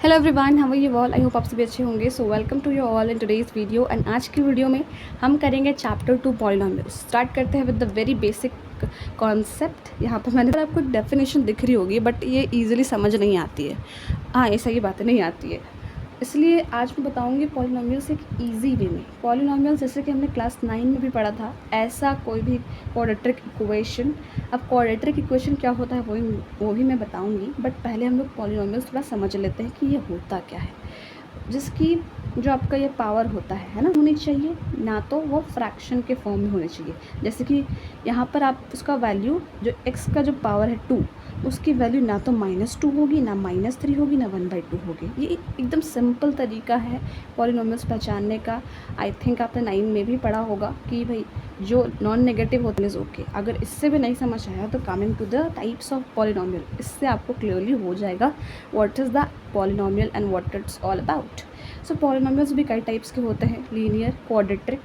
Hello everyone, how are you all? I hope आप सभी अच्छे होंगे। So welcome to you all in today's video. And आज की वीडियो में हम करेंगे चैप्टर 2 पॉलिनॉमियल्स। स्टार्ट करते हैं with the very basic concept. यहाँ पर मैंने आपको डेफिनेशन दिख रही होगी, बट ये ईजिली समझ नहीं आती है। हाँ, ऐसा ही बातें नहीं आती है, इसलिए आज मैं बताऊंगी पॉलिनॉमियल्स एक इजी वे में। पॉलिनॉमियल्स जैसे कि हमने क्लास 9 में भी पढ़ा था, ऐसा कोई भी क्वाड्रेटिक इक्वेशन। अब क्वाड्रेटिक इक्वेशन क्या होता है वो भी मैं बताऊंगी, बट पहले हम लोग पॉलिनॉमियल्स थोड़ा समझ लेते हैं कि ये होता क्या है। जिसकी जो आपका ये पावर होता है ना, होनी चाहिए ना, तो वो फ्रैक्शन के फॉर्म में होनी चाहिए। जैसे कि यहाँ पर आप उसका वैल्यू, जो x का जो पावर है 2, उसकी वैल्यू ना तो -2 होगी, ना -3 होगी, ना 1/2 होगी। ये एकदम सिंपल तरीका है पॉलिनॉमियल्स पहचानने का। आई थिंक आपने 9 में भी पढ़ा होगा कि भाई जो नॉन नेगेटिव होते हैं ओके। अगर इससे भी नहीं समझ आया तो coming to the types of polynomial, इससे आपको क्लियरली हो जाएगा what is the polynomial and what it's all about. So polynomials भी कई टाइप्स के होते हैं, linear, quadratic,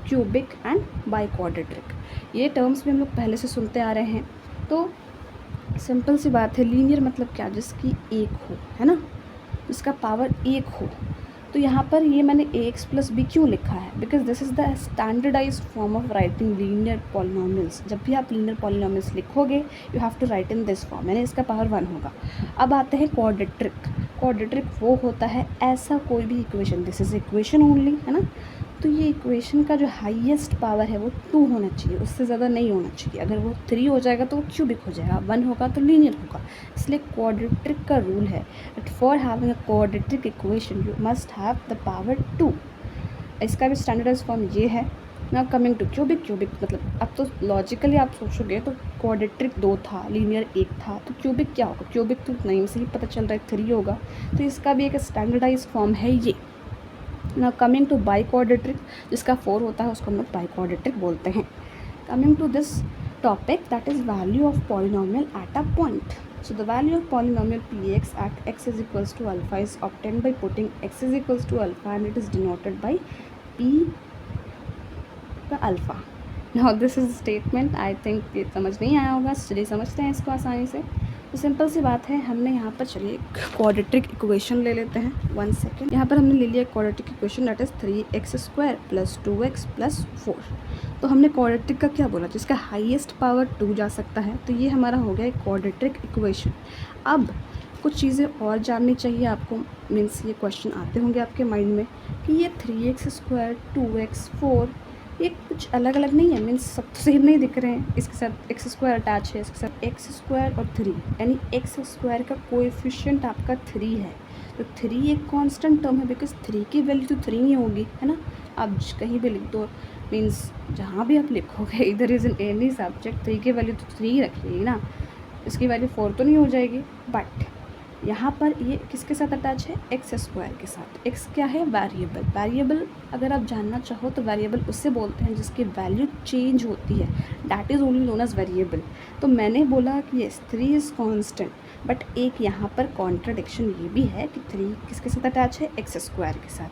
cubic and bi quadratic. ये टर्म्स भी हम लोग पहले से सुनते आ रहे हैं। तो सिंपल सी बात है, लीनियर मतलब क्या? जिसकी एक हो, है ना, जिसका पावर एक हो। तो यहाँ पर ये मैंने ax + b क्यों लिखा है? Because this is the standardised form of writing linear polynomials. जब भी आप लीनियर पॉलिनॉमियल्स लिखोगे, you have to write in this form, यानी इसका पावर 1 होगा। अब आते हैं क्वाड्रेटिक। क्वाड्रेटिक वो होता है ऐसा कोई भी equation, this is equation only, है ना। तो ये इक्वेशन का जो हाईएस्ट पावर है वो 2 होना चाहिए, उससे ज़्यादा नहीं होना चाहिए। अगर वो 3 हो जाएगा तो वो क्यूबिक हो जाएगा, 1 होगा तो लीनियर होगा। इसलिए क्वाड्रेटिक का रूल है that for having a quadratic equation you must have the power 2। इसका भी स्टैंडर्डाइज फॉर्म ये है। Now coming to cubic. Cubic मतलब अब तो लॉजिकली आप सोचोगे तो क्वाड्रेटिक 2 था, लीनियर 1 था, तो क्यूबिक क्या होगा? क्यूबिक तो नेम से ही पता चल रहा है 3 होगा। तो इसका भी एक स्टैंडर्डाइज फॉर्म है ये। Now coming two by quadratic, जिसका 4 होता है उसको हम लोग बाई क्वाड्रेटिक बोलते हैं। Coming to this topic, that is value of polynomial at a point. So the value of polynomial px at x is equals to alpha is obtained by putting x is equals to alpha and it is denoted by p the alpha. Now this is statement, I think ये समझ नहीं आया होगा, चलिए समझते हैं इसको आसानी से। तो सिंपल सी बात है, हमने यहाँ पर चलिए क्वाड्रेटिक इक्वेशन ले लेते हैं। 1 सेकेंड। यहाँ पर हमने ले लिया quadratic equation, that is 3x² + 2x + 4। तो हमने क्वाड्रेटिक का क्या बोला? जिसका हाईएस्ट पावर 2 जा सकता है। तो ये हमारा हो गया क्वाड्रेटिक इक्वेशन। अब कुछ चीज़ें और जाननी चाहिए आपको, मीन्स ये क्वेश्चन आते होंगे आपके माइंड में कि ये 3x², 2x, 4 ये कुछ अलग अलग नहीं है, मीन्स सब तो सेम नहीं दिख रहे हैं। इसके साथ x² अटैच है, इसके साथ x² और 3, यानी x² का कोएफिशिएंट आपका 3 है। तो 3 एक कांस्टेंट टर्म है, बिकॉज 3 की वैल्यू तो 3 ही होगी, है ना। आप कहीं भी लिख दो, मीन्स जहाँ भी आप लिखोगे, इधर इज इन एनी सब्जेक्ट, 3 की वैल्यू तो 3 ही रखिएगी ना, इसकी वैल्यू 4 तो नहीं हो जाएगी। बट यहाँ पर ये किसके साथ अटैच है? x² के साथ। x क्या है? वेरिएबल। वेरिएबल अगर आप जानना चाहो तो वेरिएबल उससे बोलते हैं जिसकी वैल्यू चेंज होती है, that is only known as variable. तो मैंने बोला कि यस 3 इज़ कांस्टेंट, बट एक यहाँ पर कॉन्ट्राडिक्शन ये भी है कि 3 किसके साथ अटैच है? x² के साथ।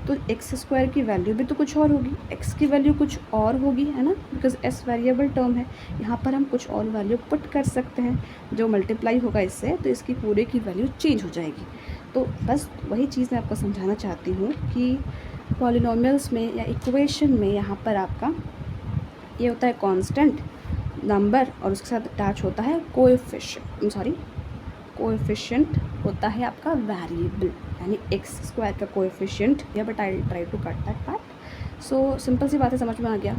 तो x² की वैल्यू भी तो कुछ और होगी, x की वैल्यू कुछ और होगी, है ना, बिकॉज s वेरिएबल टर्म है। यहाँ पर हम कुछ और वैल्यू पुट कर सकते हैं, जो मल्टीप्लाई होगा इससे, तो इसकी पूरे की वैल्यू चेंज हो जाएगी। तो बस वही चीज़ मैं आपको समझाना चाहती हूँ कि पॉलिनॉमियल्स में या इक्वेशन में यहाँ पर आपका ये होता है कांस्टेंट नंबर, और उसके साथ अटैच होता है कोएफिशिएंट होता है आपका वेरिएबल, यानी x² का कोएफिशिएंट। या but I try to cut that part. So simple सी बात है, समझ में आ गया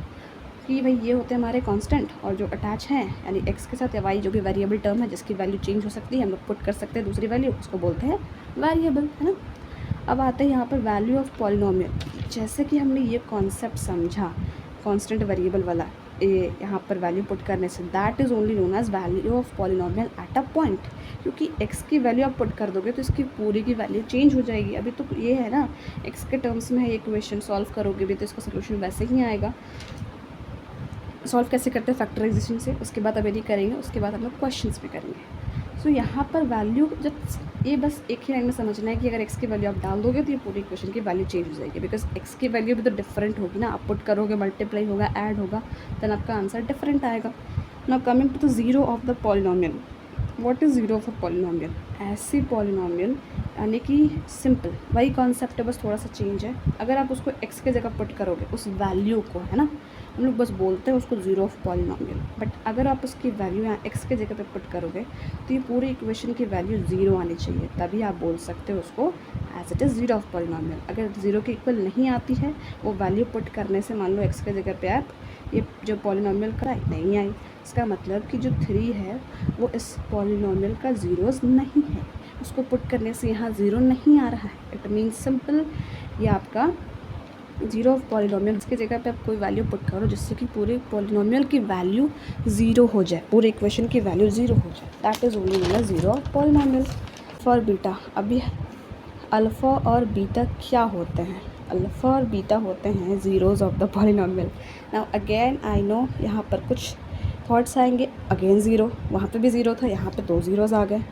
कि भाई ये होते हैं हमारे कांस्टेंट, और जो अटैच हैं यानी x के साथ या y जो भी वेरिएबल टर्म है जिसकी वैल्यू चेंज हो सकती है, हम लोग पुट कर सकते हैं दूसरी वैल्यू, उसको बोलते हैं वेरिएबल, है ना। अब आते हैं यहाँ पर वैल्यू ऑफ पॉलिनॉमियल। जैसे कि हमने ये कॉन्सेप्ट समझा कांस्टेंट वेरिएबल वाला, ये यहाँ पर वैल्यू पुट करने से, that is only known as value of polynomial at a point. क्योंकि x की वैल्यू आप पुट कर दोगे तो इसकी पूरी की वैल्यू चेंज हो जाएगी। अभी तो ये है ना, x के टर्म्स में है, ये इक्वेशन सॉल्व करोगे भी तो इसका सोल्यूशन वैसे ही आएगा। सॉल्व कैसे करते हैं? फैक्टराइजेशन से। उसके बाद अब यदि करेंगे, उसके बाद हम लोग क्वेश्चंस भी करेंगे। सो यहाँ पर वैल्यू जब ये बस एक ही लाइन में समझना है कि अगर x की वैल्यू आप डाल दोगे तो ये पूरी इक्वेशन की वैल्यू चेंज हो जाएगी, बिकॉज x की वैल्यू भी तो डिफरेंट होगी ना। आप पुट करोगे, मल्टीप्लाई होगा, ऐड होगा, देन आपका आंसर डिफरेंट आएगा। Now coming to the zero of the polynomial. What is zero of a polynomial? ऐसी पॉलिनॉमियल यानी कि सिंपल वही कॉन्सेप्ट है, बस थोड़ा सा चेंज है। अगर आप उसको x के जगह पुट करोगे उस वैल्यू को, है ना, हम लोग बस बोलते हैं उसको ज़ीरो ऑफ पॉलिनॉमियल, बट अगर आप उसकी वैल्यू यहाँ x के जगह पे पुट करोगे तो ये पूरी इक्वेशन की वैल्यू ज़ीरो आनी चाहिए, तभी आप बोल सकते हो उसको as it is zero of polynomial. अगर ज़ीरो के इक्वल नहीं आती है वो वैल्यू पुट करने से, मान लो x के जगह पे आप ये जो पॉलिनॉमियल का नहीं आई, इसका मतलब कि जो 3 है वो इस पॉलिनॉमियल का ज़ीरोज़ नहीं है, उसको पुट करने से यहाँ ज़ीरो नहीं आ रहा है। इट मीन्स सिंपल ये आपका ज़ीरो ऑफ पॉलिनॉमियल। इसकी जगह पे आप कोई वैल्यू पुट करो जिससे कि पूरे पॉलिनॉमियल की वैल्यू ज़ीरो हो जाए, पूरे इक्वेशन की वैल्यू ज़ीरो हो जाए, that is only known as zero of polynomial. For beta, अभी अल्फ़ा और बीटा क्या होते हैं? अल्फ़ा और बीटा होते हैं zeros of the polynomial. Now again I know यहाँ पर कुछ थॉट्स आएंगे, अगेन ज़ीरो, वहाँ पे भी ज़ीरो था, यहाँ पे 2 ज़ीरोज़ आ गए।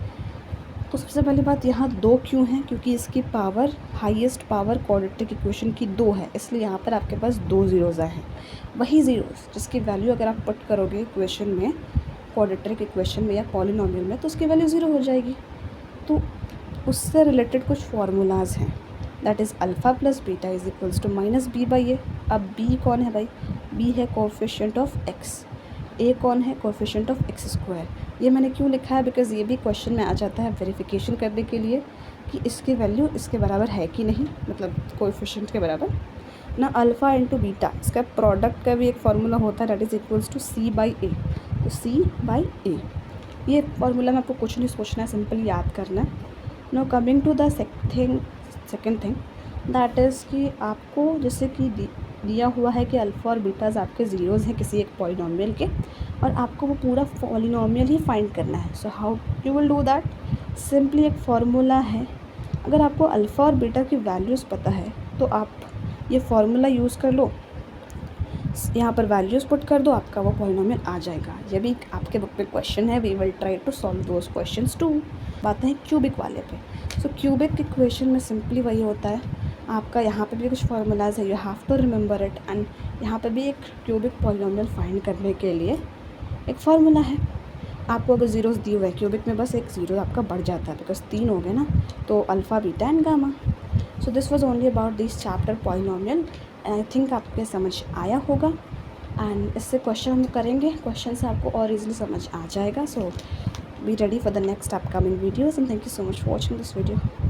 तो सबसे पहली बात, यहाँ 2 क्यों हैं? क्योंकि इसकी power, highest power quadratic equation की 2 है, इसलिए यहाँ पर आपके पास 2 ज़ीरोज़ आए हैं। वही ज़ीरोज़ जिसकी वैल्यू अगर आप पुट करोगे इक्वेशन में, क्वाड्रेटिक इक्वेशन में या पॉलिनॉमियल में, तो उसकी वैल्यू ज़ीरो हो जाएगी। तो उससे रिलेटेड कुछ फार्मूलाज हैं, that is alpha plus beta is equals to minus B by A. अब बी कौन है भाई? बी है कोएफिशिएंट ऑफ एक्स, ए कौन है? Coefficient of x square. ये मैंने क्यों लिखा है? बिकॉज़ ये भी क्वेश्चन में आ जाता है वेरिफिकेशन करने के लिए कि इसकी वैल्यू इसके बराबर है कि नहीं, मतलब कोएफिशिएंट के बराबर ना। अल्फ़ा इंटू बीटा, इसका प्रोडक्ट का भी एक फार्मूला होता है, that is equals to C by A. तो सी बाई ए, ये फार्मूला में आपको कुछ नहीं सोचना है, सिंपल याद करना है। Now coming to the second thing that is कि आपको जैसे कि दिया हुआ है कि अल्फ़ा और बीटाज आपके ज़ीरोज़ हैं किसी एक पॉलिनॉमियल के, और आपको वो पूरा पॉलिनॉमियल ही फाइंड करना है। So how you will do that? Simply एक फार्मूला है, अगर आपको अल्फ़ा और बीटा की वैल्यूज़ पता है तो आप ये फार्मूला यूज़ कर लो, यहाँ पर वैल्यूज़ पुट कर दो, आपका वो पॉलिनॉमियल आ जाएगा। ये भी आपके बुक में क्वेश्चन है, we will try to solve those questions too. बातें हैं क्यूबिक वाले पे। सो क्यूबिक इक्वेशन में सिंपली वही होता है, आपका यहाँ पे भी कुछ फार्मूलाज है, you have to remember it, and यहाँ पे भी एक क्यूबिक पॉलिनॉमियल फाइंड करने के लिए एक फार्मूला है। आपको अगर ज़ीरोज़ दिए हुए क्यूबिक में, बस एक ज़ीरो आपका बढ़ जाता है, बिकॉज 3 हो गए ना, तो alpha beta and gamma. So this was only about this chapter polynomial, and I think आपके समझ आया होगा, एंड इससे क्वेश्चन हम करेंगे, क्वेश्चन से आपको और इजीली समझ आ जाएगा। So be ready for the next upcoming videos, and thank you so much for watching this video.